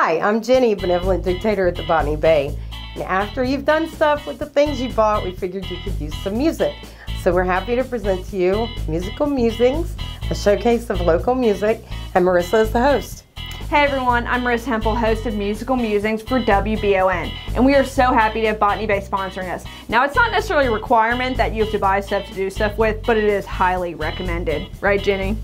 Hi, I'm Jenny, benevolent dictator at the Botany Bay. And after you've done stuff with the things you bought, we figured you could use some music. So we're happy to present to you Musical Musings, a showcase of local music, and Marissa is the host. Hey everyone, I'm Marissa Hempel, host of Musical Musings for WBON, and we are so happy to have Botany Bay sponsoring us. Now, it's not necessarily a requirement that you have to buy stuff to do stuff with, but it is highly recommended. Right, Jenny?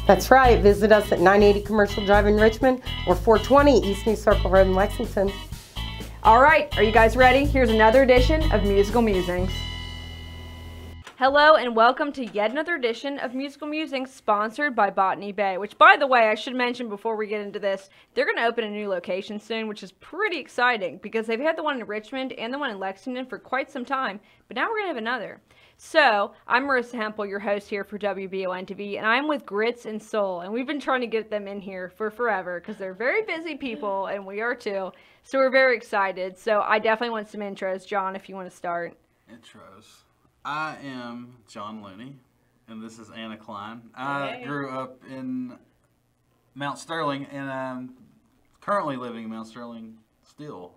That's right. Visit us at 980 Commercial Drive in Richmond or 420 East New Circle Road in Lexington. All right, are you guys ready? Here's another edition of Musical Musings. Hello and welcome to yet another edition of Musical Musings sponsored by Botany Bay, which, by the way, I should mention before we get into this, they're going to open a new location soon, which is pretty exciting because they've had the one in Richmond and the one in Lexington for quite some time, but now we're going to have another. So, I'm Marissa Hempel, your host here for WBON TV, and I'm with Grits and Soul, and we've been trying to get them in here for forever because they're very busy people, and we are too, so we're very excited. So, I definitely want some intros. John, if you want to start. Intros. I am John Looney, and this is Anna Klein. I grew up in Mount Sterling, and I'm currently living in Mount Sterling still.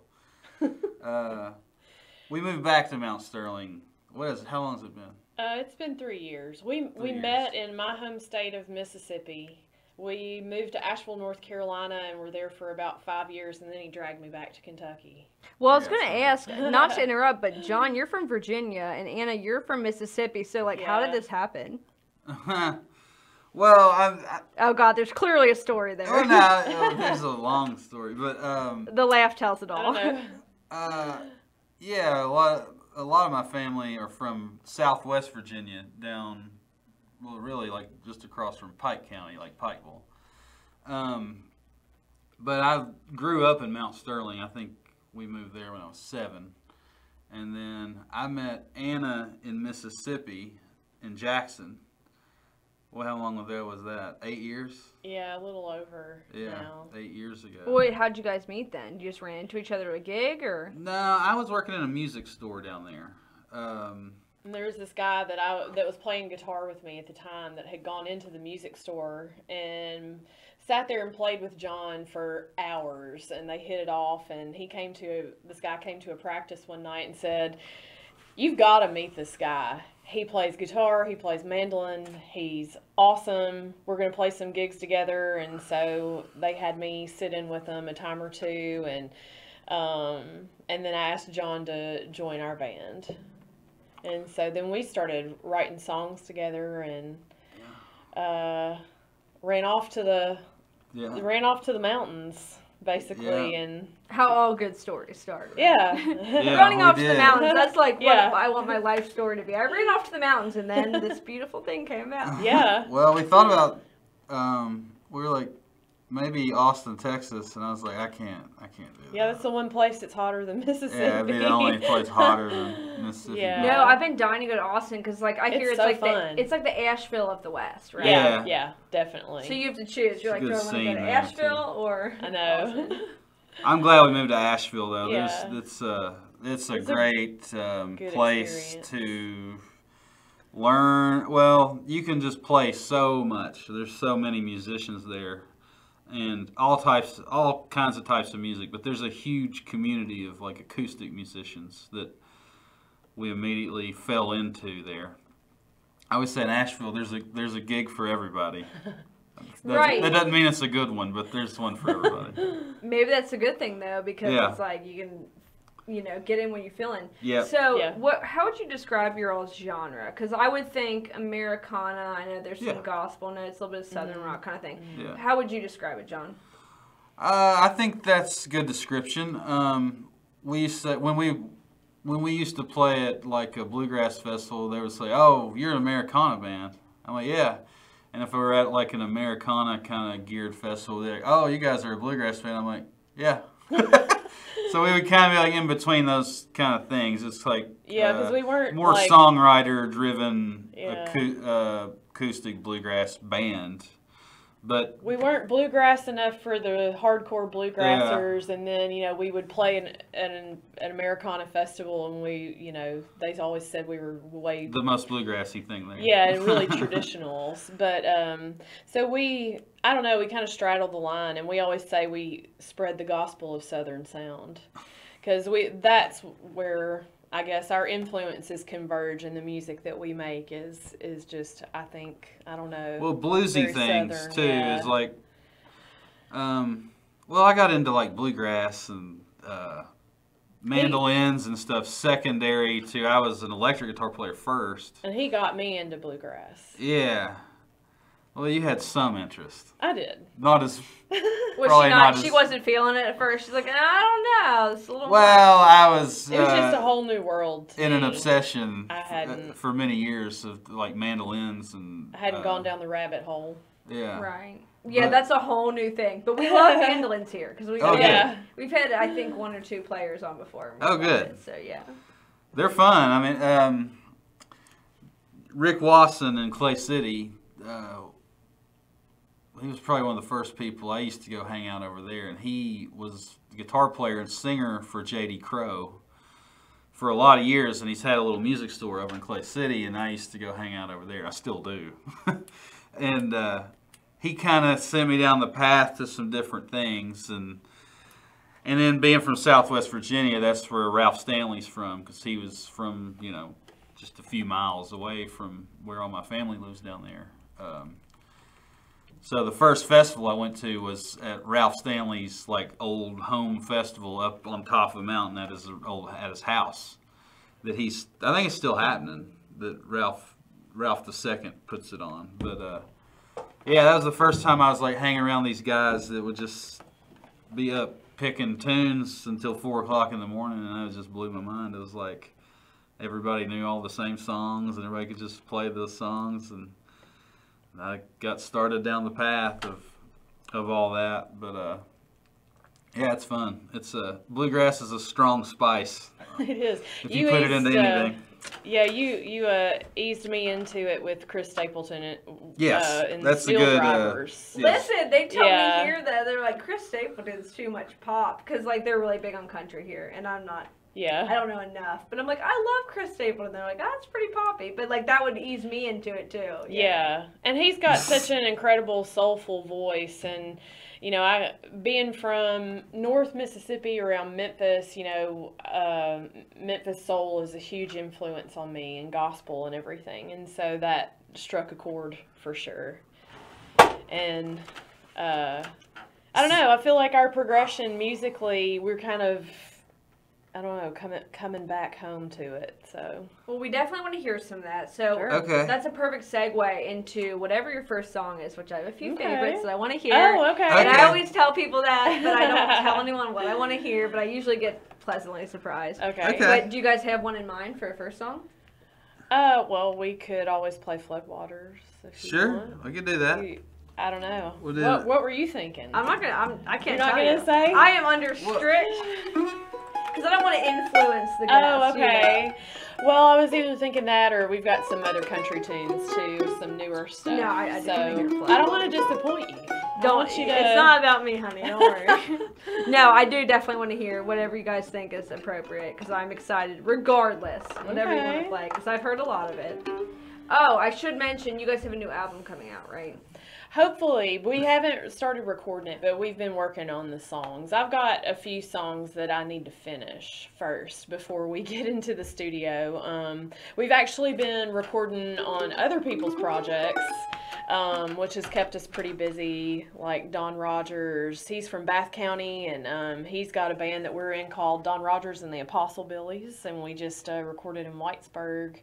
We moved back to Mount Sterling. What is it? How long has it been? It's been 3 years. We met in my home state of Mississippi. We moved to Asheville, North Carolina, and were there for about 5 years, and then he dragged me back to Kentucky. Well, I was going to ask, not to interrupt, but John, you're from Virginia, and Anna, you're from Mississippi, so, how did this happen? Well, oh, God, there's clearly a story there. Oh, no, there's a long story, but... the laugh tells it all. Yeah, a lot of my family are from Southwest Virginia, down... Well, really, just across from Pike County, Pikeville. But I grew up in Mount Sterling. I think we moved there when I was 7. And then I met Anna in Mississippi, in Jackson. Well, how long ago was that? 8 years? Yeah, a little over now. 8 years ago. Wait, how'd you guys meet then? You just ran into each other at a gig, or? No, I was working in a music store down there. And there was this guy that was playing guitar with me at the time that had gone into the music store and sat there and played with John for hours, and they hit it off. And this guy came to a practice one night and said, "You've got to meet this guy. He plays guitar, he plays mandolin, he's awesome. We're going to play some gigs together." And so they had me sit in with them a time or two, and then I asked John to join our band. And so then we started writing songs together and ran off to the mountains, basically. And how all good stories start. Yeah. Running off to the mountains, that's what I want my life story to be. I ran off to the mountains, and then this beautiful thing came out. Yeah. Well, we thought about, we were like, maybe Austin, Texas, and I was like, I can't do that. Yeah, that's the one place that's hotter than Mississippi. Yeah, it'd be the only place hotter than Mississippi. Yeah. No, I've been dying to go to Austin because, I hear it's like fun. it's like the Asheville of the West, right? Yeah, definitely. So you have to choose. You're like, do I want to go to Asheville or I know. Austin? I'm glad we moved to Asheville, though. Yeah. It's a great place experience to learn. Well, you can just play so much. There's so many musicians there. And all kinds of types of music, but there's a huge community of acoustic musicians that we immediately fell into there. I always say in Asheville, there's a gig for everybody. Right. That doesn't mean it's a good one, but there's one for everybody. Maybe that's a good thing though, because it's like you can, get in when you're feeling. Yeah. So, how would you describe your all's genre? Because I would think Americana. I know there's some gospel notes, a little bit of Southern rock kind of thing. Yeah. How would you describe it, John? I think that's a good description. We used to, when we used to play at a bluegrass festival, they would say, "Oh, you're an Americana band." I'm like, "Yeah." And if we were at an Americana kind of geared festival, they're like, "Oh, you guys are a bluegrass band." I'm like, "Yeah." So we would kind of be in between those kind of things. It's because we weren't more songwriter driven acoustic bluegrass band. But we weren't bluegrass enough for the hardcore bluegrassers, and then we would play an Americana festival, and they always said we were way the most bluegrassy thing there. Yeah, and really traditionals. But so I don't know, we kind of straddle the line, and we always say we spread the gospel of Southern sound, because that's where I guess our influences converge, and the music that we make is just, I think, I don't know. Well, bluesy very things Southern, too yeah. is like, well, I got into like bluegrass and mandolins and stuff secondary to. I was an electric guitar player first. And he got me into bluegrass. Yeah. Well, you had some interest. I did. Not as. Was probably she not? not She as- wasn't feeling it at first. She's like, I don't know. It's a little. Well, I was. It was just a whole new world to in an me. obsession I hadn't- for many years of like mandolins and. I hadn't gone down the rabbit hole. Yeah. Right. Yeah, But- that's a whole new thing. But we love mandolins here because Oh, good. Yeah. we've had I think 1 or 2 players on before. and we Oh, love good. it, so yeah. They're fun. I mean, Rick Wasson in Clay City. He was probably one of the first people I used to go hang out over there, and he was the guitar player and singer for J.D. Crowe for a lot of years, and he's had a little music store over in Clay City, and I used to go hang out over there. I still do. And he kind of sent me down the path to some different things, and then being from Southwest Virginia, that's where Ralph Stanley's from, because he was from, just a few miles away from where all my family lives down there. So the first festival I went to was at Ralph Stanley's like old home festival up on top of a mountain at his house. That I think it's still happening. That Ralph II puts it on. But yeah, that was the first time I was like hanging around these guys that would just be up picking tunes until 4 o'clock in the morning, and that just blew my mind. It was like everybody knew all the same songs, and everybody could just play those songs, and I got started down the path of all that. But yeah, it's fun. It's bluegrass is a strong spice. It is. If you put it into anything. Yeah, you eased me into it with Chris Stapleton. Yes, and that's a Steel good. Drivers. Yes. Listen, they tell Yeah. me here that they're like, Chris Stapleton's too much pop because like they're really big on country here, and I'm not. I Yeah. don't know enough, but I'm like, I love Chris Stapleton. They're like, that's pretty poppy, but like that would ease me into it too. Yeah, and he's got such an incredible soulful voice, and I being from North Mississippi around Memphis, Memphis soul is a huge influence on me and gospel and everything, and so that struck a chord for sure. And I don't know, I feel like our progression musically, we're kind of, I don't know, coming back home to it. So Well, we definitely want to hear some of that. So Sure. Okay. that's a perfect segue into whatever your first song is, which I have a few Okay. favorites that I want to hear. Oh, okay. And Okay. I always tell people that, but I don't tell anyone what I want to hear, but I usually get pleasantly surprised. Okay. Okay. But do you guys have one in mind for a first song? Well, we could always play Floodwaters if you Sure, want. I could do that. I don't know. We'll do What it. were you thinking? I'm not gonna. I can't. You're not tell gonna you. say? I am under strict because I don't want to influence the guests. Oh, okay. Well, I was either thinking that, or we've got some other country tunes too, some newer stuff. No, I so didn't hear Floodwaters. I don't want to disappoint you. I Don't. want you to. It's not about me, honey. Don't worry. No, I do definitely want to hear whatever you guys think is appropriate because I'm excited, regardless, whatever you want Okay. to play, because I've heard a lot of it. Oh, I should mention you guys have a new album coming out, right? Hopefully, we haven't started recording it, but we've been working on the songs. I've got a few songs that I need to finish first before we get into the studio. We've actually been recording on other people's projects, which has kept us pretty busy. Like Don Rogers, he's from Bath County, and he's got a band that we're in called Don Rogers and the Apostle Billies, and we just recorded in Whitesburg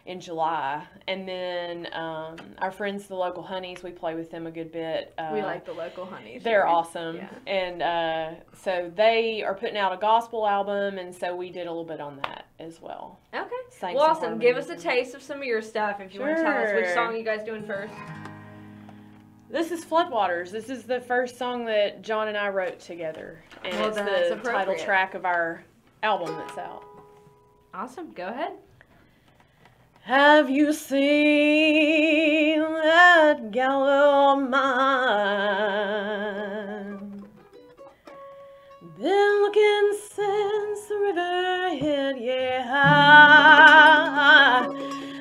in July. And then our friends, the local Honeys, we play with them a good bit. We like the local honeys. They're right? awesome. Yeah. And so they are putting out a gospel album, and so we did a little bit on that as well. Okay. Sang Well, some awesome. Give us a harmonies. taste of some of your stuff if you want to tell us which Sure. song you guys doing first. This is Floodwaters. This is the first song that John and I wrote together. And Well, it's then the that's title appropriate. track of our album that's out. Awesome. Go ahead. Have you seen that gal of mine? Been looking since the river hit, yeah.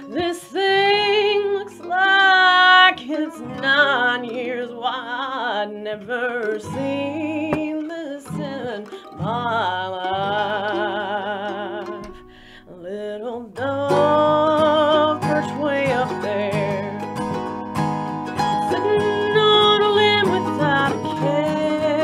This thing looks like it's 9 years wide. Never seen this in my life. Little dove perched way up there, sitting on a limb without a care.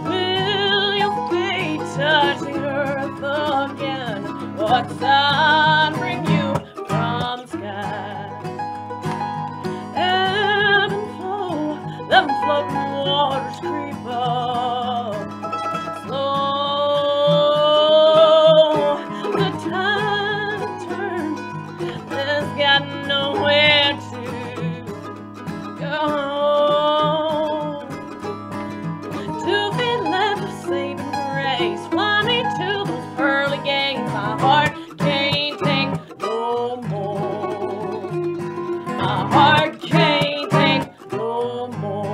Will your feet touch the earth again? What sign bring you from the sky? Ebb and flow, them floating waters creep up slow. The tide turns, there's got nowhere to go. 2 feet left of saving grace, fly me to those pearly gates. My heart can't take no more. My heart can't take no more.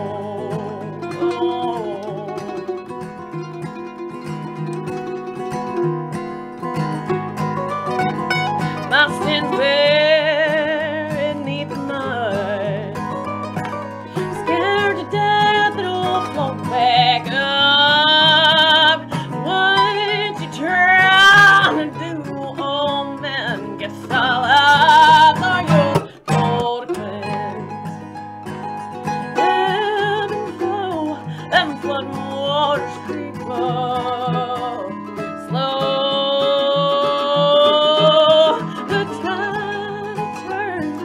My sins buried neath the mud, scared to death it'll float back up. What you trying to do, old man? Guess I'll have your cold cleanse. Ebb and flow, them flooding waters creep up slow. The tide turns,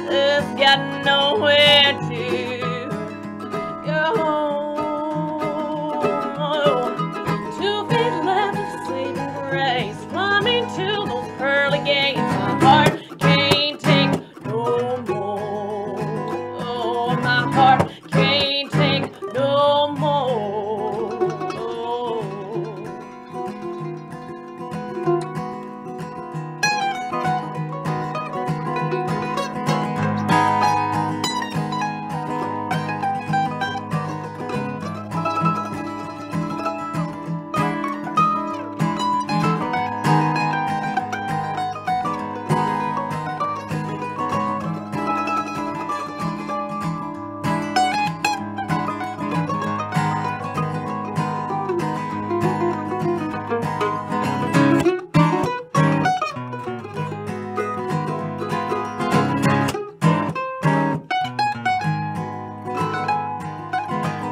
it's got nowhere to go. 2 feet left of saving grace, fly me to those pearly gates. My heart can't take no more. Oh, my heart can't take no more.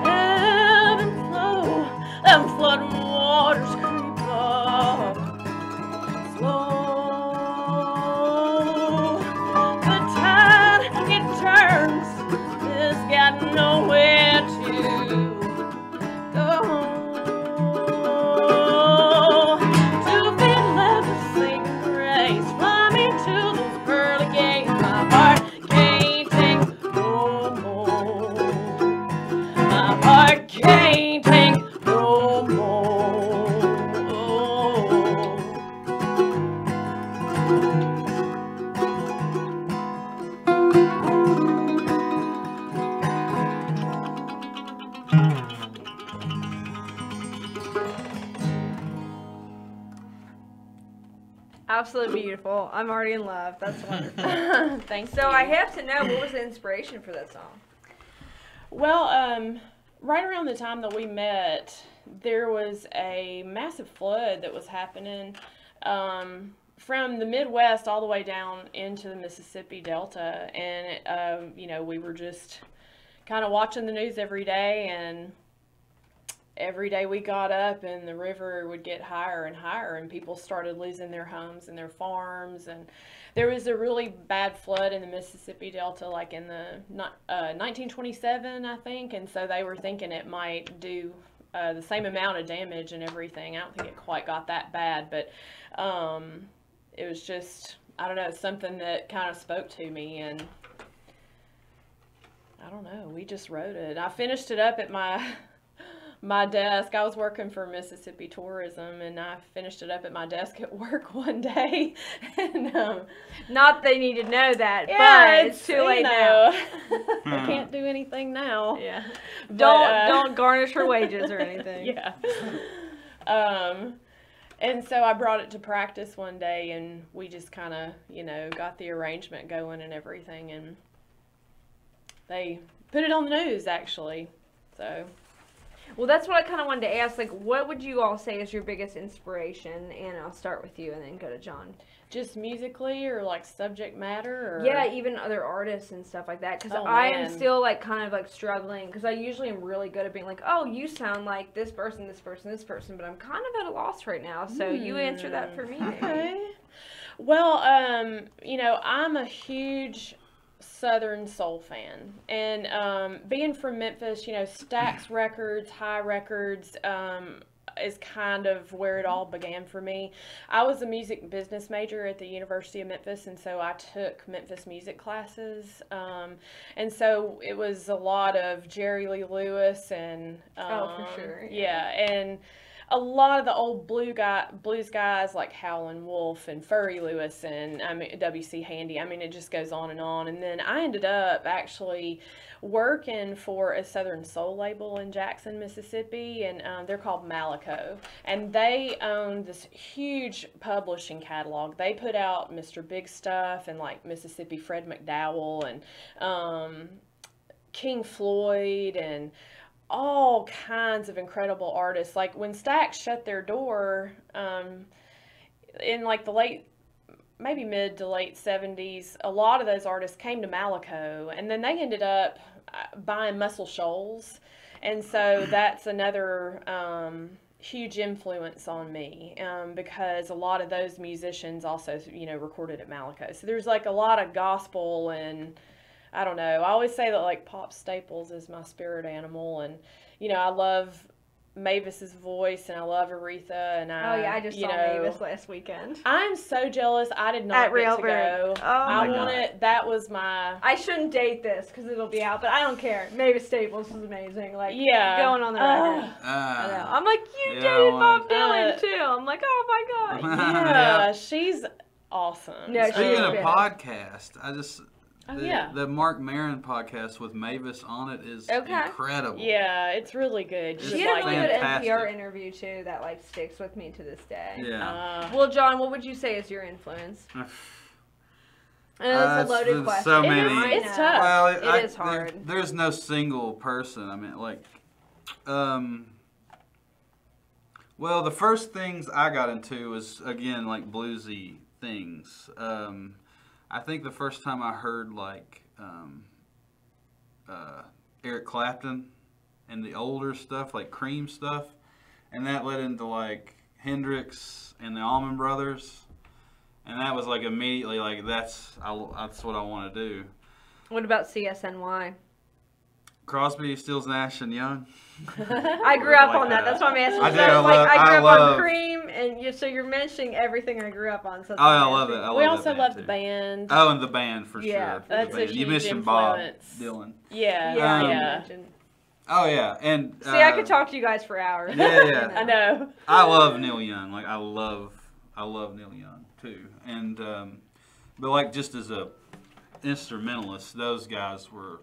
Ebb and flow, them flooding waters creep up slow. The tide, it turns, it's got nowhere to go. 2 feet left of saving grace, fly me to those pearly gates. My heart can't take no more. My heart can't take no more. Absolutely beautiful. I'm already in love. That's wonderful. Thanks. So I have to know, what was the inspiration for that song? Well, right around the time that we met, there was a massive flood that was happening from the Midwest all the way down into the Mississippi Delta. And, you know, we were just kind of watching the news every day, and every day we got up and the river would get higher and higher, and people started losing their homes and their farms. And there was a really bad flood in the Mississippi Delta, like in the 1927, I think. And so they were thinking it might do the same amount of damage and everything. I don't think it quite got that bad, but it was just, I don't know, something that kind of spoke to me. And I don't know, we just wrote it. I finished it up at my my desk. I was working for Mississippi Tourism, and I finished it up at my desk at work one day. And not they need to know that, yeah, but it's too late now. I can't do anything now. Yeah. But, Don't garnish her wages or anything. Yeah. And so I brought it to practice one day, and we just kind of, you know, got the arrangement going and everything, and they put it on the news, actually. So. Well, that's what I kind of wanted to ask. Like, what would you all say is your biggest inspiration? And I'll start with you and then go to John. Just musically or like subject matter? Or? Yeah, even other artists and stuff like that. Because Oh, I am man. still like kind of like struggling. Because I usually am really good at being like, oh, you sound like this person, this person, this person. But I'm kind of at a loss right now. So you answer that for me. Maybe. Okay. Well, you know, I'm a huge Southern soul fan, and being from Memphis, you know, Stax Records, High Records, is kind of where it all began for me. I was a music business major at the University of Memphis, and so I took Memphis music classes, and so it was a lot of Jerry Lee Lewis and Oh, for sure. yeah, and a lot of the old blues guys like Howlin' Wolf and Furry Lewis and W.C. Handy. I mean, it just goes on. And then I ended up actually working for a Southern soul label in Jackson, Mississippi, and they're called Malico. And they own this huge publishing catalog. They put out Mr. Big Stuff and like Mississippi Fred McDowell and King Floyd and all kinds of incredible artists. Like when Stax shut their door in like the maybe mid to late 70s, a lot of those artists came to Malico, and then they ended up buying Muscle Shoals, and so that's another huge influence on me, because a lot of those musicians also, you know, recorded at Malico. So there's like a lot of gospel, and I don't know. I always say that like Pop Staples is my spirit animal, and you know I love Mavis's voice, and I love Aretha, and I just saw Mavis last weekend. I'm so jealous. I did not At get Real to Bird. go. Oh I my wanted. That was my. I shouldn't date this because it'll be out, but I don't care. Mavis Staples is amazing. Like, Yeah. going on the record. I know. I'm like, you dated Bob Dylan too. I'm like, oh my god. Yeah, she's awesome. No, Speaking of Yeah. podcast, Oh, the, yeah. the Mark Maron podcast with Mavis on it is Okay. incredible. Yeah, it's really good. It's She You had a like really it. good fantastic. NPR interview too that like sticks with me to this day. Yeah. Well, John, what would you say is your influence? I know that's a loaded there's question. so It many. is- it's tough. Well, It is hard. There's no single person. I mean, like, well, the first things I got into was again like bluesy things. I think the first time I heard like Eric Clapton and the older stuff, like Cream stuff, and that led into like Hendrix and the Allman Brothers, and that was like immediately like that's what I want to do. What about CSNY? Crosby, Stills, Nash and Young. I grew up on that. That's why I'm asking. I So, do, I like, love- I grew I up love- on Cream, and so you're mentioning everything I grew up on. So that's Oh, why I I'm love it. asking. I love We that also band love too. the band. Oh, and the band for Yeah, sure. that's The a band. You huge mentioned Bob influence. Dylan. Yeah, Yeah, Um, you yeah. mentioned. Oh yeah, and See, I could talk to you guys for hours. Yeah, yeah. I know. I love Neil Young. Like I love Neil Young too. And but like just as a instrumentalist, those guys were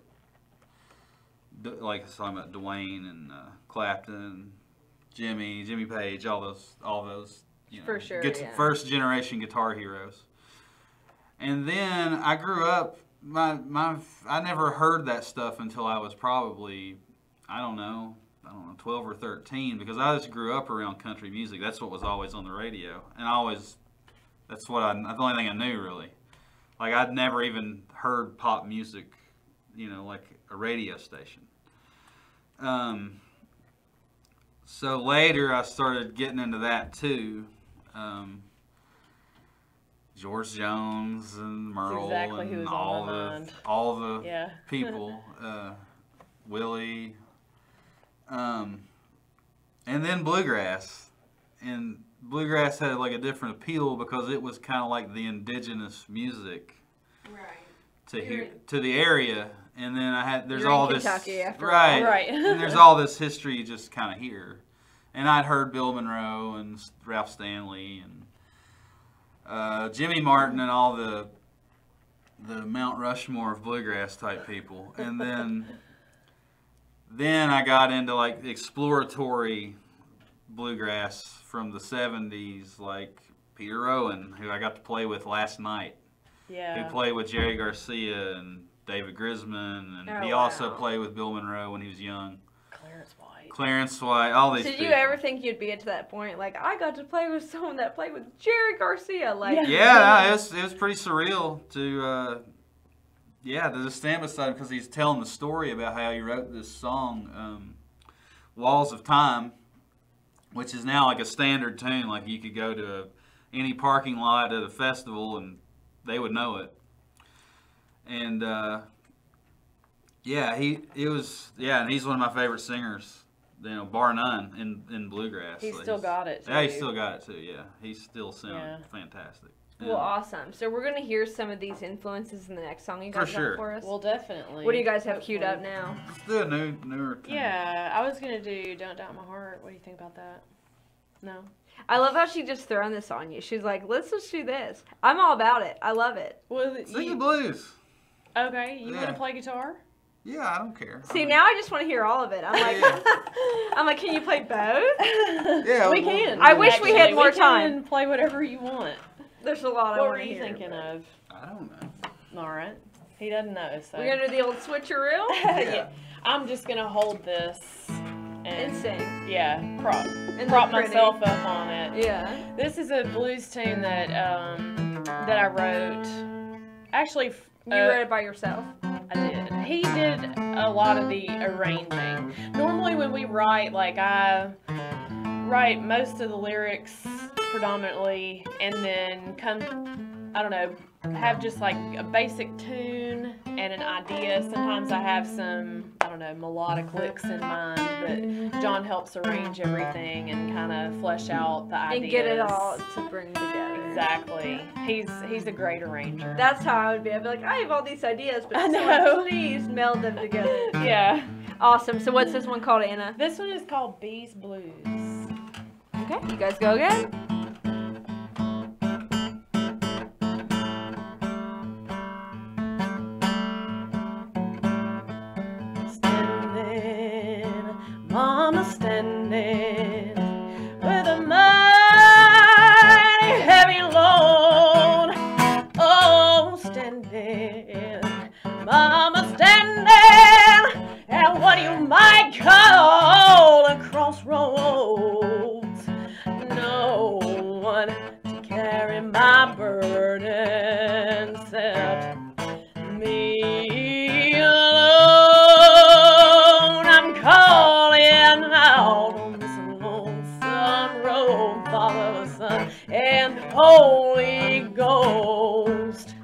like I was talking about Dwayne and Clapton, Jimmy Page, all those you know, For sure, yeah. first generation guitar heroes. And then I grew up. I never heard that stuff until I was probably I don't know 12 or 13 because I just grew up around country music. That's what was always on the radio, and that's the only thing I knew really. Like I'd never even heard pop music, you know, like a radio station. So later I started getting into that too. George Jones and Merle exactly who and was on my mind. all the Yeah. people, Willie, and then bluegrass. And bluegrass had like a different appeal because it was kind of like the indigenous music Right. to the area, and then there's You're all in this Kentucky after all. right, Right. and there's all this history just kind of here, and I'd heard Bill Monroe and Ralph Stanley and Jimmy Martin and all the Mount Rushmore of bluegrass type people, and then I got into like exploratory bluegrass from the 70s, like Peter Rowan, who I got to play with last night. Yeah. Who played with Jerry Garcia and David Grisman, and he wow. also played with Bill Monroe when he was young. Clarence White. All these Did people. you ever think you'd be at that point? Like, I got to play with someone that played with Jerry Garcia. Like, Yeah, it was pretty surreal to just stand beside him, because he's telling the story about how he wrote this song, Walls of Time, which is now like a standard tune. Like, you could go to any parking lot at a festival and they would know it. And and he's one of my favorite singers, bar none in bluegrass. He's still got it, Yeah, he's too. still got it too. Yeah, he's still sounding fantastic. Well, awesome. So we're gonna hear some of these influences in the next song you guys For sure. have for us. Well, definitely. What do you guys have queued up Hopefully. now? Let's do a newer tune. Yeah, I was gonna do "Don't Doubt My Heart." What do you think about that? No. I love how she just throwing this on you. She's like, let's just do this. I'm all about it. I love it. Well, Sing the blues. okay. You Yeah. want to play guitar? Yeah, I don't care. See, now I just want to hear all of it. I'm like, I'm like, can you play both? Yeah, we can. I wish we had more we can time. Play whatever you want. There's a lot I What want were to you hear. thinking of? I don't know. All right. He doesn't know. So. We're gonna do the old switcheroo Yeah. I'm just gonna hold this and sing. Yeah, prop look pretty. myself up on it. Yeah. This is a blues tune that I wrote. Actually, You wrote it by yourself. I did. He did a lot of the arranging. Normally, when we write, like I write most of the lyrics predominantly, and then have just like a basic tune and an idea. Sometimes I have some, melodic licks in mind, but John helps arrange everything and kind of flesh out the ideas. And get it all to bring together. Exactly. He's a great arranger. That's how I would be. I'd be like, I have all these ideas, but I someone know. please meld them together. Yeah. Awesome. So what's this one called, Anna? This one is called Bee's Blues. Okay. You guys go again. Mama standing with a mighty heavy load. Oh, standing, Mama standing at what you might call a crossroads. No one to carry my burden except me alone. I'm calling out on this lonesome road, Father, Son, and Holy Ghost.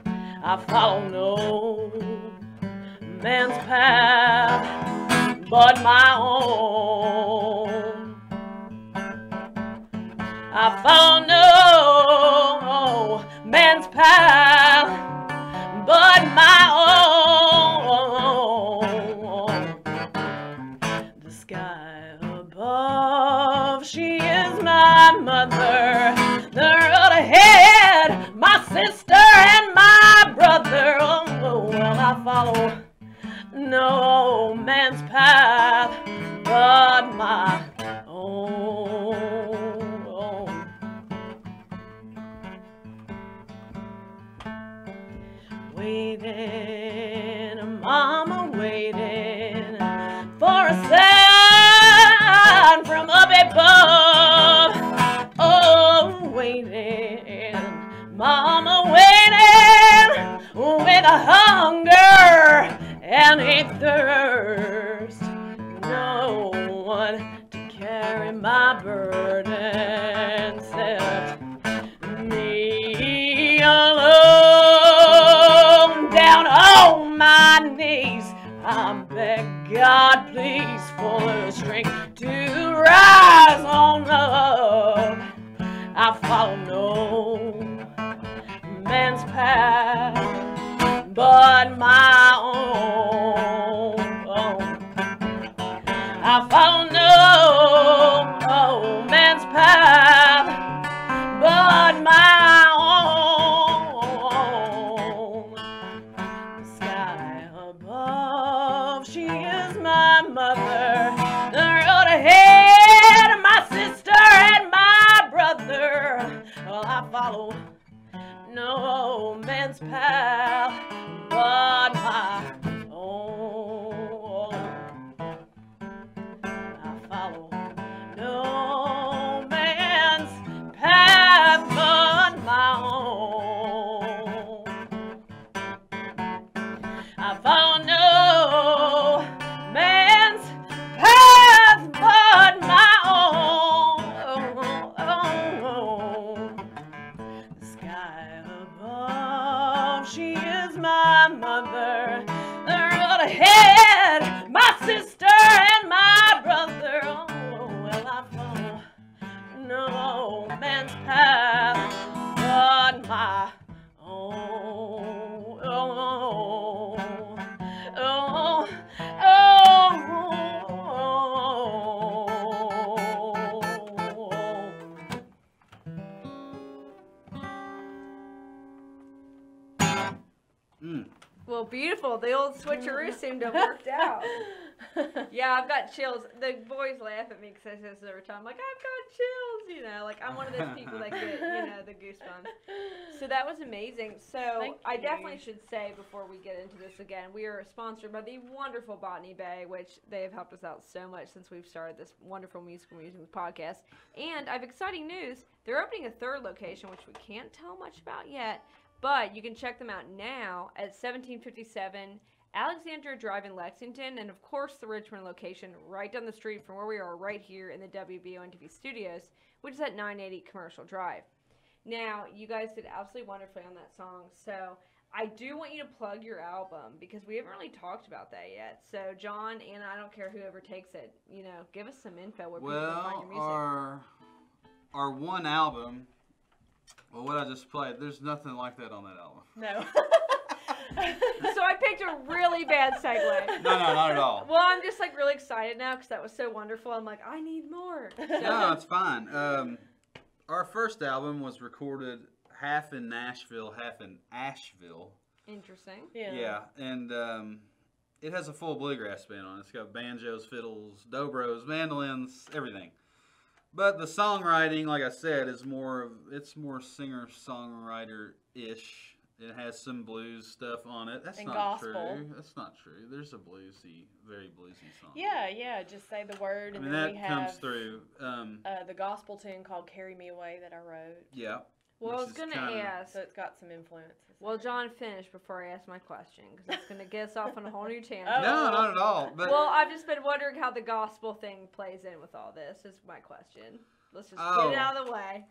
I follow no man's path but my own. I follow no man's path but my own. The sky above, she is my mother. The road ahead, my sister and my brother. Oh, well, I follow no man's path but my own. Waiting, Mama, waiting for a sign from up above. Oh, waiting, Mama, waiting with a hunger and a thirst. No one to carry my burden except me alone. Down on my knees, I beg God, please, for the strength to rise on up. I follow no man's path but my no man's path but my own. I follow no man's path but my own. I follow no man's path but my own. The sky above, she is my mother. The road ahead, my sister and my brother. Oh, well, I follow no man's path but my own. Oh, oh, Well, beautiful. The old switcheroo seemed to have worked out. Yeah, I've got chills. The boys laugh at me because I say this every time. Like, I've got chills, you know. Like, I'm one of those people that get, you know, the goosebumps. So that was amazing. So Thank I you. definitely should say before we get into this again, we are sponsored by the wonderful Botany Bay, which they have helped us out so much since we've started this wonderful Musical Musings podcast. And I have exciting news. They're opening a third location, which we can't tell much about yet. But you can check them out now at 1757 Alexandria Drive in Lexington, and of course the Richmond location right down the street from where we are right here in the WBON-TV studios, which is at 980 Commercial Drive. Now, you guys did absolutely wonderfully on that song, so I do want you to plug your album because we haven't really talked about that yet. So, John, Anna, I don't care whoever takes it, you know, give us some info where people can find your music. Our one album, well, what I just played, there's nothing like that on that album. no. So I picked a really bad segue. No, not at all. Well, I'm just like really excited now because that was so wonderful. I'm like, I need more. No, it's fine. Our first album was recorded half in Nashville, half in Asheville. Interesting. Yeah, and it has a full bluegrass band on it. It's got banjos, fiddles, dobros, mandolins, everything. But the songwriting, like I said, is more singer-songwriter-ish. It has some blues stuff on it. That's And not gospel. true. That's not true. There's a very bluesy song. Yeah, just say the word, I and mean, then that we comes have through. the gospel tune called "Carry Me Away" that I wrote. Yeah. Well, I which was is going to kinda- ask. So it's got some influences. Well, John, finish before I ask my question because it's going to get us off on a whole new tangent. Oh. No, not at all. But Well, I've just been wondering how the gospel thing plays in with all this. Is my question. Let's just get it out of the way.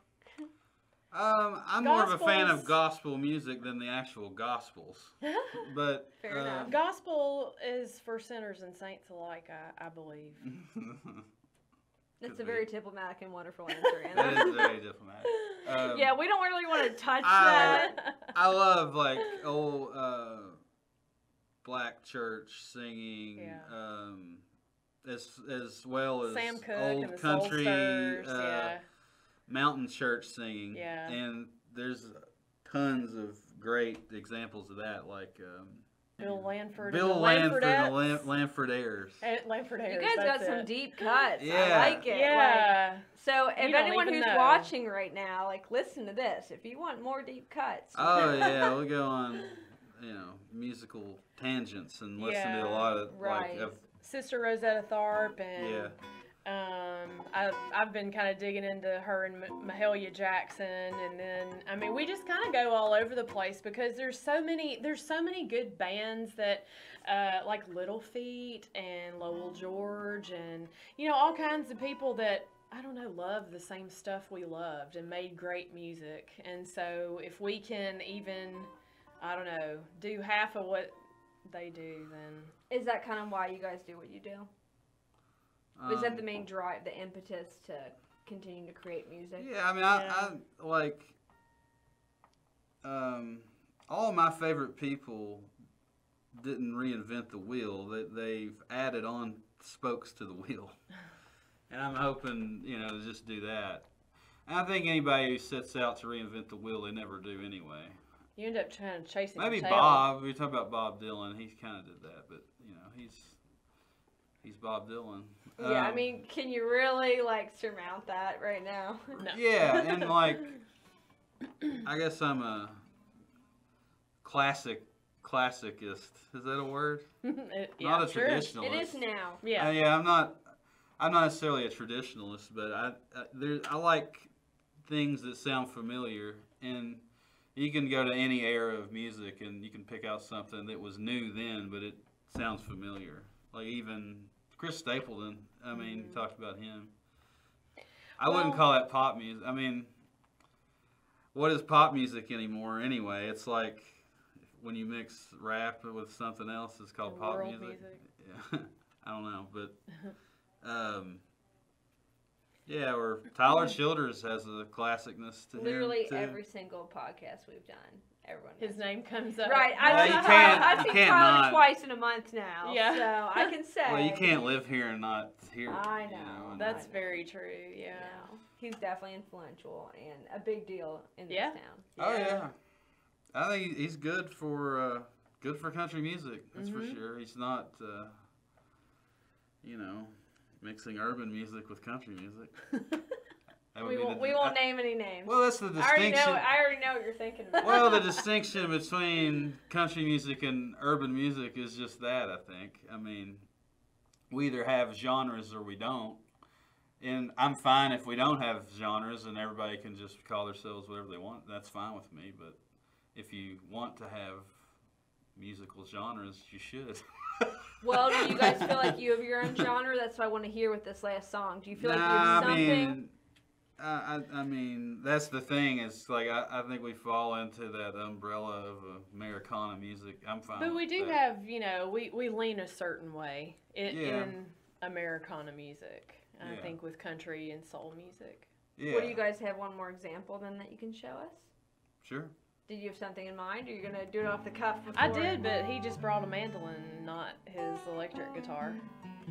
I'm more of a fan of Gospels- gospel music than the actual gospels. But Fair enough. Gospel is for sinners and saints alike, I believe. It's Could a very be. diplomatic and wonderful answer, That Anna. is very diplomatic. Yeah, we don't really want to touch I- that. I love like old black church singing, Yeah. as well as Sam Cooke old and the country, Soulsters, yeah. mountain church singing. Yeah. And there's tons of great examples of that, like Bill Lanford. Bill and the Lanford and Lanfordettes. the Lanfordaires. Lanford You Ayers, guys got that's some it. deep cuts. Yeah. I like it. Yeah. Like, so if don't anyone even who's know. watching right now, like, listen to this. If you want more deep cuts. Oh yeah, we'll go on, musical tangents and listen to a lot of right. like of Sister Rosetta Tharpe and yeah. I've been kind of digging into her and Mahalia Jackson, and then I mean we just kind of go all over the place because there's so many good bands that like Little Feat and Lowell George and all kinds of people that I don't know love the same stuff we loved and made great music. And so if we can even do half of what they do, then Is that kind of why you guys do what you do? Is that the main drive, the impetus to continue to create music? Yeah, I mean, I like all of my favorite people didn't reinvent the wheel. They've added on spokes to the wheel, and I'm hoping to just do that. And I think anybody who sets out to reinvent the wheel, they never do anyway. you end up trying to chase Maybe your tail. Bob. We talk about Bob Dylan. He kind of did that, but he's Bob Dylan. Yeah, I mean, can you really, surmount that right now? No. Yeah, and I guess I'm a classicist. Is that a word? Yeah, Not a sure. traditionalist. It is now. Yeah. Yeah, I'm not necessarily a traditionalist, but I like things that sound familiar, and you can go to any era of music and you can pick out something that was new then, but it sounds familiar. Like even Chris Stapleton, I mean, talked about him. I wouldn't call that pop music. I mean, what is pop music anymore anyway? It's like when you mix rap with something else, it's called pop World music. Yeah. I don't know, but yeah, or Tyler Childers has a classicness to Literally him too. every single podcast we've done, everyone His name comes up. Right, you I've can't seen Tyler not. twice in a month now. Yeah. So I can say. Well, you can't live here and not hear it. I you know. and That's I know. very true. Yeah. No, he's definitely influential and a big deal in this Yeah. town. Oh yeah, I think he's good for country music. That's for Mm-hmm. sure. He's not, mixing urban music with country music. That would We be won't, the- we won't name any names. Well, that's the I already distinction. know what you're thinking about. Well, the distinction between country music and urban music is just that, I think. I mean, we either have genres or we don't. And I'm fine if we don't have genres and everybody can just call themselves whatever they want. That's fine with me. But if you want to have musical genres, you should. Well, do you guys feel like you have your own genre? That's what I want to hear with this last song. Do you feel like you have something? I mean, that's the thing. It's like I think we fall into that umbrella of Americana music. I'm fine. But we with do that. have, we lean a certain way in Americana music. I Yeah. think with country and soul music. Yeah. What do you guys have one more example then that you can show us? Sure. Did you have something in mind? Or are you going to do it off the cuff? I before? did, but he just brought a mandolin, not his electric guitar.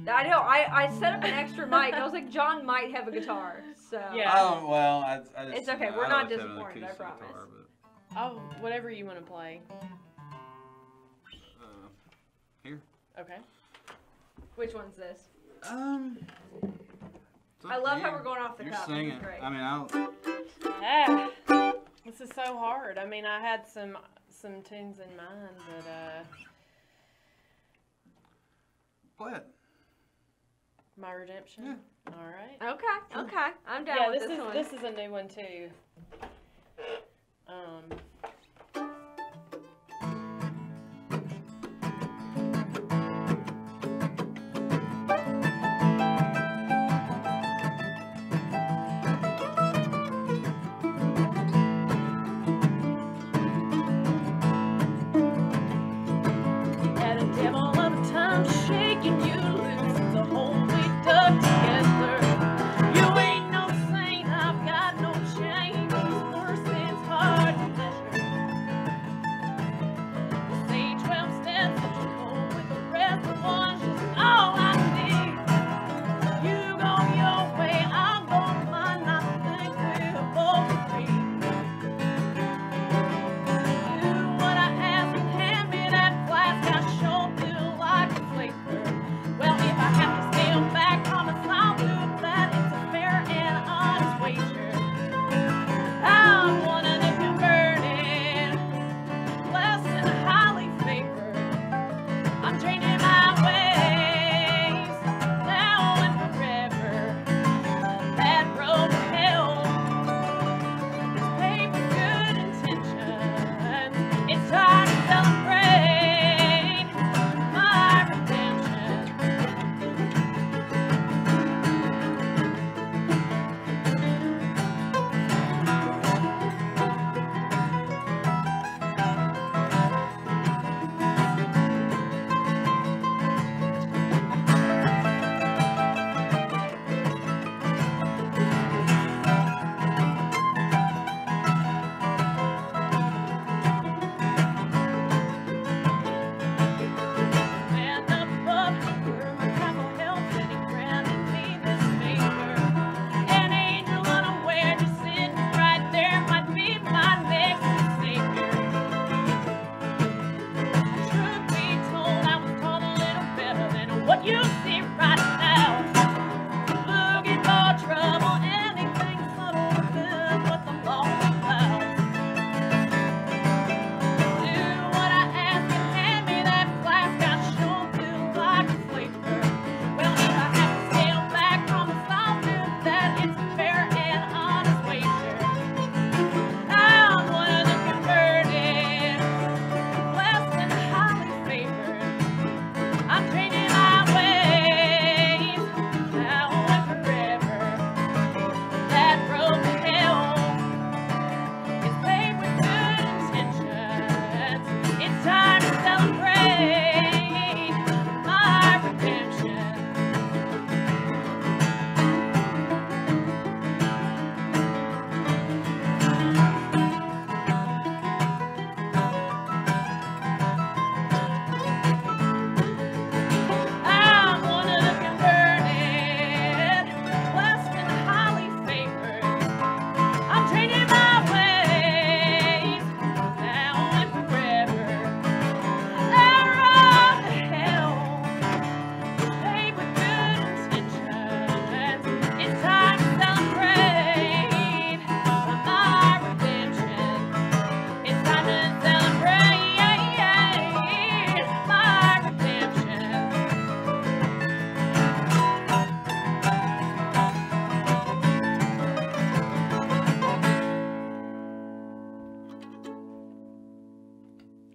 I know. I set up an extra mic. I was like, John might have a guitar. So Yeah. Oh well, I just, It's okay, you know, we're I not like having an disappointed, I acoustic promise. guitar, Oh, whatever you want to play. but, here. Okay. Which one's this? It's up I to love you. how we're going off the You're cuff. This is singing. great. I mean, I'll. Ah, this is so hard. I mean, I had some tunes in mind, but Play it. My Redemption. Yeah. All right. Okay. I'm down Yeah, with this is one. this is a new one too. Had a devil of a time shaking you loose. It's a whole week dug together. You ain't no saint, I've got no chain. These worse things hard to measure.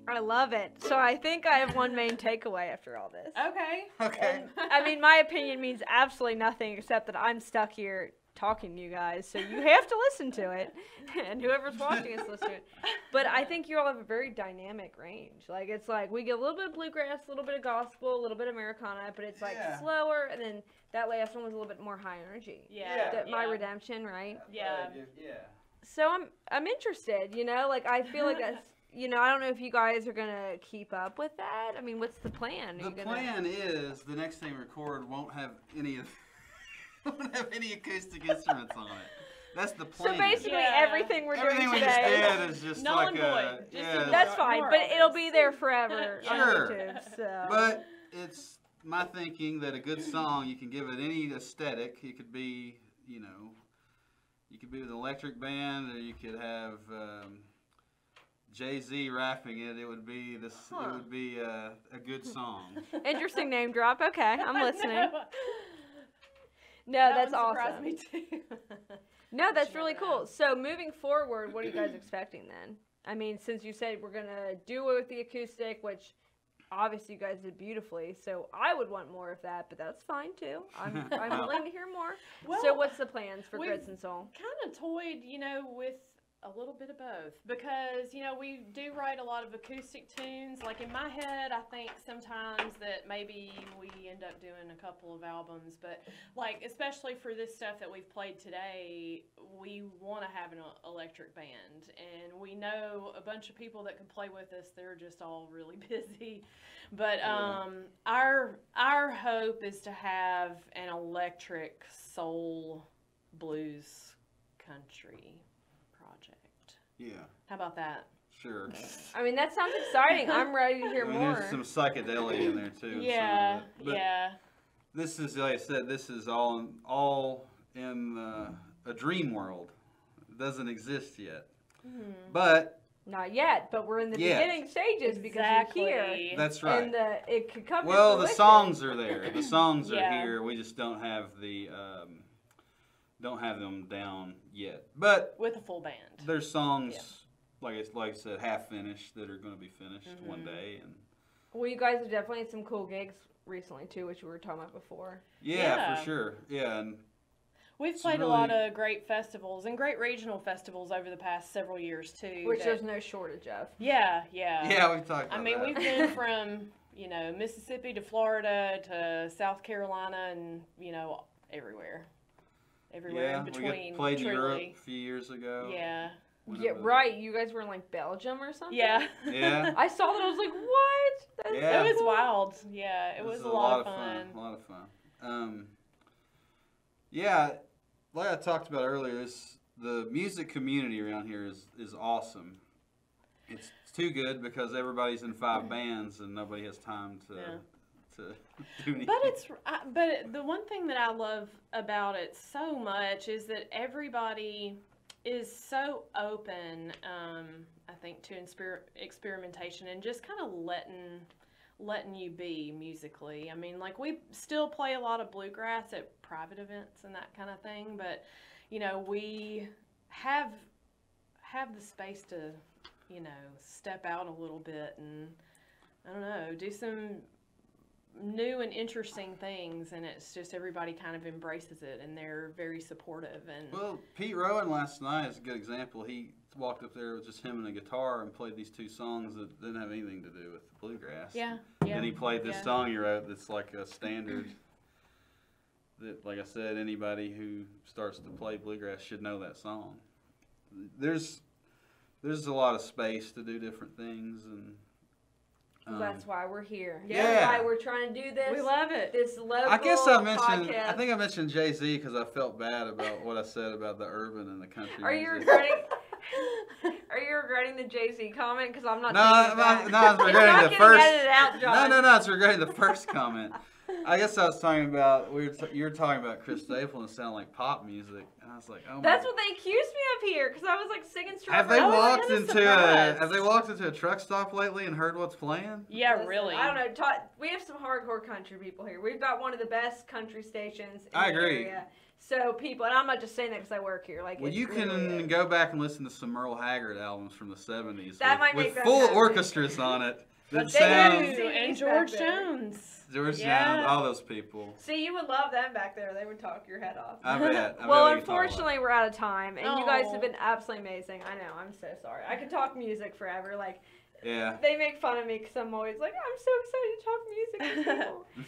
I love it. So I think I have one main takeaway after all this. Okay. Okay. I mean, my opinion means absolutely nothing except that I'm stuck here talking to you guys, so you have to listen to it, and whoever's watching us listen to it. But I think you all have a very dynamic range. Like, it's like we get a little bit of bluegrass, a little bit of gospel, a little bit of Americana, but it's like slower, and then that last one was a little bit more high energy. Yeah. My Redemption, right? Yeah. Yeah. So I'm interested, you know, like I feel like that's, you know, I don't know if you guys are gonna keep up with that. I mean, what's the plan? The plan is the next thing we record won't have any acoustic instruments on it. That's the plan. So basically, everything we're everything doing we just today did is just null like and a void. Just that's fine, more but of it'll this. be there forever on Sure. YouTube. So. But it's my thinking that a good song, you can give it any aesthetic. It could be, you know, you could be with an electric band, or you could have Jay-Z rapping it. It would be this. It would be a good song. Interesting name drop. Okay, I'm listening. No, That that's one surprised awesome. me too. No, that's you really never cool. know. So moving forward, what are you guys expecting then? I mean, since you said we're gonna do it with the acoustic, which obviously you guys did beautifully, so I would want more of that, but that's fine too. I'm willing to hear more. Well, so what's the plans for we've- Grits and Soul? Kind of toyed, you know, with a little bit of both, because, you know, we do write a lot of acoustic tunes. Like in my head, I think sometimes that maybe we end up doing a couple of albums, but like especially for this stuff that we've played today, we want to have an electric band, and we know a bunch of people that can play with us. They're just all really busy, but our hope is to have an electric soul blues country project. Yeah. How about that? Sure. I mean, that sounds exciting. I'm ready to hear I mean, more. there's some psychedelia in there too. Yeah, But yeah. This is, like I said, this is all in a dream world. It doesn't exist yet. But Not yet, but we're in the Yet. beginning stages because you're here. that's right. And it could come Well, to the fruition. songs are there. The songs are Yeah. here. We just don't have them down yet. But With a full band. there's songs, like I said, half finished that are going to be finished one day. And Well, you guys have definitely had some cool gigs recently too, which we were talking about before. yeah, for sure. Yeah, and We've It's played a lot really- of great festivals and great regional festivals over the past several years too. Which that- there's no shortage of. yeah. yeah, we've talked about I mean, that. we've been from, you know, Mississippi to Florida to South Carolina and, you know, everywhere yeah, in between. we played in Europe truly. a few years ago. Yeah. One Yeah, of the- right. You guys were in like Belgium or something? Yeah. Yeah. I saw that. I was like, what? That's Yeah. It was cool. wild. Yeah, it was a lot of fun. A lot of fun. Yeah, like I talked about earlier, the music community around here is awesome. It's too good because everybody's in 5 bands and nobody has time to do anything. But the one thing that I love about it so much is that everybody is so open, I think, to experimentation and just kind of letting you be musically. I mean, like, we still play a lot of bluegrass at private events and that kind of thing, but, you know, we have the space to, you know, step out a little bit and, I don't know, do some new and interesting things, and it's just everybody kind of embraces it, and they're very supportive. And Well, Pete Rowan last night is a good example. He walked up there with just him and a guitar and played these 2 songs that didn't have anything to do with bluegrass. yeah. And he played this song he wrote that's like a standard that, like I said, anybody who starts to play bluegrass should know that song. There's a lot of space to do different things, and That's why we're here. Yeah. That's why we're trying to do this. We love it. This local I guess I mentioned. podcast. I think I mentioned Jay-Z because I felt bad about what I said about the urban and the country. Are you music. regretting? Are you regretting the Jay-Z comment? Because I'm not. No, taking it back. I was It's regretting not the getting first. edited out, John. No, it's regretting the first comment. I guess I was talking about you were talking about Chris Stapleton and it sounded like pop music, and I was like, oh. That's my. what they accused me of here, because I was like singing Have Strawberry. they walked kinda into surprised. Have they walked into a truck stop lately and heard what's playing? Yeah, Listen, really. I don't know. We have some hardcore country people here. We've got one of the best country stations in I the agree. area. So people, and I'm not just saying that because I work here. Like, Well, it you literally can is. go back and listen to some Merle Haggard albums from the 70s That might make with that full happen. orchestras on it. That But they sounds do. And CDs George back there. Jones. George Yeah. Jones, all those people. See, you would love them back there. They would talk your head off. I bet. Well, unfortunately, we're out of time, and you guys Oh. have been absolutely amazing. I know. I'm so sorry. I could talk music forever. Like, Yeah. they make fun of me because I'm always like, I'm so excited to talk music with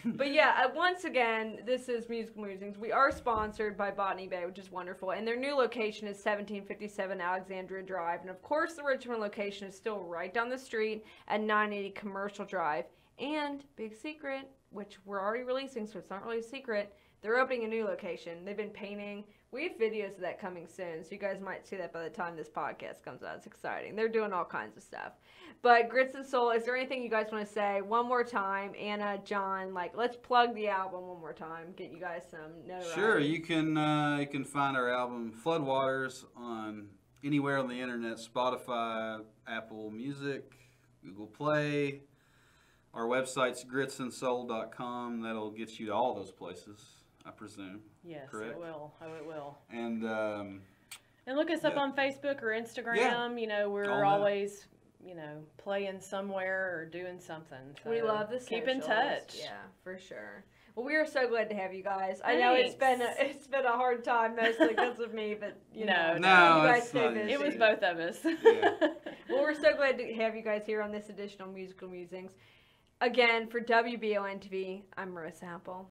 people. But yeah, once again, this is Musical Musings. We are sponsored by Botany Bay, which is wonderful. And their new location is 1757 Alexandria Drive. And of course, the Richmond location is still right down the street at 980 Commercial Drive. And, big secret, which we're already releasing, so it's not really a secret, they're opening a new location. They've been painting. We have videos of that coming soon, so you guys might see that by the time this podcast comes out. It's exciting. They're doing all kinds of stuff. But Grits and Soul, is there anything you guys want to say one more time? Anna, John, like, let's plug the album one more time. Get you guys some notoriety. Sure, you can find our album Floodwaters on anywhere on the internet, Spotify, Apple Music, Google Play. Our website's gritsandsoul.com. That'll get you to all those places, I presume. Yes, Correct? it will. Oh, it will. And And look us up Yeah. on Facebook or Instagram. Yeah. You know, All we're that. always, you know, playing somewhere or doing something. So We love the keep in socials. touch. Yeah, for sure. Well, we are so glad to have you guys. I know it's been a hard time mostly because of me, but you know, No, you guys it's stay not busy. It was both of us. Yeah. Well, we're so glad to have you guys here on this edition of Musical Musings. Again, for WBON TV, I'm Marissa Apple.